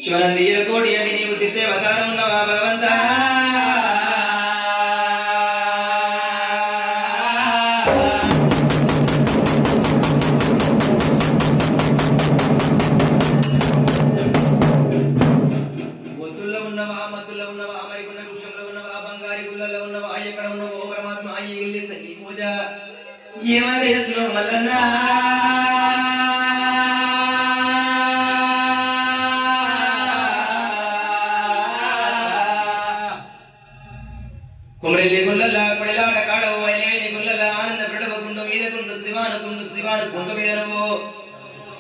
శివనందియ కోటి అంటే నీవు సిద్ధే అవతారం ఉన్నవా భగవంతా ఒత్తుల్లో ఉన్నవా మత్తుల్లో ఉన్నవా మరికొన్న వృక్షంలో ఉన్నవా బంగారి గుళ్ళల్లో ఉన్నవా ఎక్కడ ఉన్నవో పరమాత్మ ఈ ఇల్లిస్త నీ పూజ ఏమగయత్తులో మల్లన్నా కుమరెల్లి గుల్లల కొడలాట కాడవు వైలేని గుల్లల ఆనంద ప్రడవకుండు మీదకుండు శ్రీవాను కుండు మీదనవు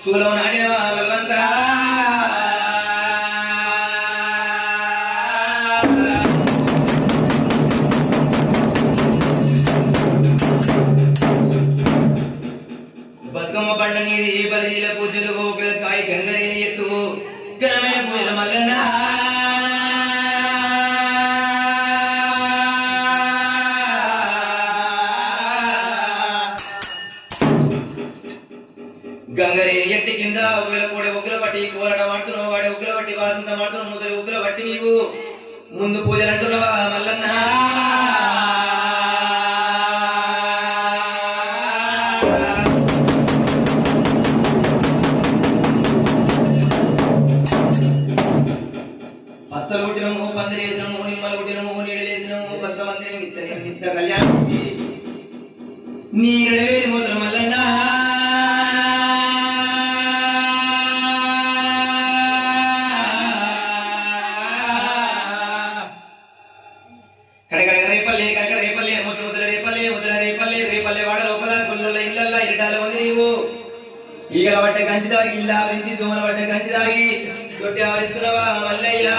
శూలం నాటినవా భగవంత బతుకమ్మ పండ నీది బలిజీల పూజలు పిల్లకాయ గంగరేని ఎట్టు ఘనమైన పూజలు మల్లన్న గంగరేని ఎట్టి కింద ఉగ్గుల పట్టి కోలట మాడుతున్నావు వాడే ఉగ్గుల పట్టి వాసంత మాడుతున్నావు ముసలి ఉగ్గుల పట్టి నీవు ముందు పూజలు అంటున్నావా మల్లన్న పచ్చలు కొట్టినము పందిరి వేసినము నిమ్మలు కొట్టినము నీడలేసినము పచ్చ మందిరి నిత్య కళ్యాణం నీ ఎడవేలి మొదలు మల్లన్న రేపల్లె వాడ లోపల కొల్ల ఇళ్ళ ఇరటాల మంది నీవు ఈగల పట్టే కంచి దాగి ఇల్లు ఆవరించి దోమల పట్టే కంచి దాగి దొడ్డి ఆవరిస్తున్నావా మల్లయ్య